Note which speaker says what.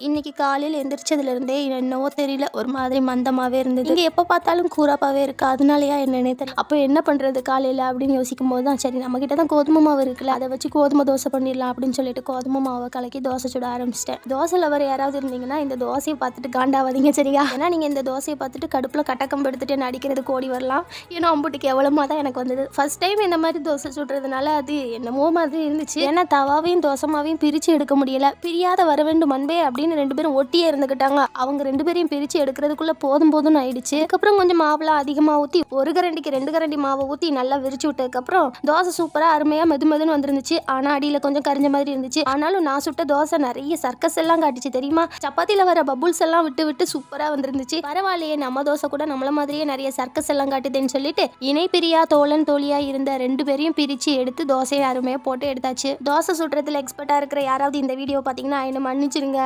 Speaker 1: இன்னைக்கு காலையில் எந்திரிச்சதுலேருந்தே என்னவோ தெரியல, ஒரு மாதிரி மந்தமாகவே இருந்தது. இங்கே எப்போ பார்த்தாலும் கூறாப்பாவே இருக்கு, அதனாலயா என்னன்னே தெரியல. அப்போ என்ன பண்ணுறது காலையில் அப்படின்னு யோசிக்கும் போது தான், சரி நம்மக்கிட்ட தான் கோதுமை மாவு இருக்குல்ல, அதை வச்சு கோதுமை தோசை பண்ணிடலாம் அப்படின்னு சொல்லிட்டு கோதுமை மாவை கலக்கி தோசை சுட ஆரம்பிச்சிட்டேன். தோசை லவர் யாராவது இருந்தீங்கன்னா இந்த தோசையை பார்த்துட்டு காண்டாவாதீங்க சரியா? ஏன்னா நீங்கள் இந்த தோசையை பார்த்துட்டு கடுப்பில் கட்டக்கம்பு எடுத்துட்டு என்ன அடிக்கிறதுக்கு ஓடி வரலாம். ஏன்னா அம்புட்டுக்கு எவ்வளோமா தான் எனக்கு வந்தது. ஃபர்ஸ்ட் டைம் இந்த மாதிரி தோசை சுடுறதுனால அது என்னமோ மாதிரி இருந்துச்சு. ஏன்னா தவாவையும் தோசைமாவையும் பிரித்து எடுக்க முடியல. பிரியாத வர வேண்டும் அன்பே அப்படின்னு 2 பேரும் ஒட்டியே இருந்துக்கிட்டாங்க. அவங்க 2 பேரையும் பிரித்து எடுக்கிறதுக்குள்ள போதும்னு ஆயிடுச்சு. அதுக்கப்புறம் கொஞ்சம் மாவுலாம் அதிகமாக ஊற்றி 1 கரண்டிக்கு 2 கரண்டி மாவை ஊற்றி நல்லா விரிச்சு விட்டதுக்கப்புறம் தோசை சூப்பராக அருமையாக மெதுன்னு வந்துருந்துச்சு. ஆனால் அடியில் கொஞ்சம் கரிஞ்ச மாதிரி இருந்துச்சு. ஆனாலும் நான் சுட்ட தோசை நிறைய சர்க்கஸ் எல்லாம் காட்டுச்சு தெரியுமா? சப்பாத்தியில் வர பபுள்ஸ் எல்லாம் விட்டு சூப்பராக வந்துருந்துச்சு. பரவாயில்லையே, நம்ம தோசை கூட நம்மள மாதிரியே நிறைய சர்க்கஸ் எல்லாம் காட்டுதுன்னு சொல்லிட்டு இணை பிரியா தோழன் தோழியா இருந்த 2 பேரையும் பிரித்து எடுத்து தோசையை அருமையாக போட்டு எடுத்தாச்சு. தோசை சுடுறதுல எக்ஸ்பர்ட்டாக இருக்கிற யாராவது இந்த வீடியோ பார்த்தீங்கன்னா என்ன மன்னிச்சிருங்க.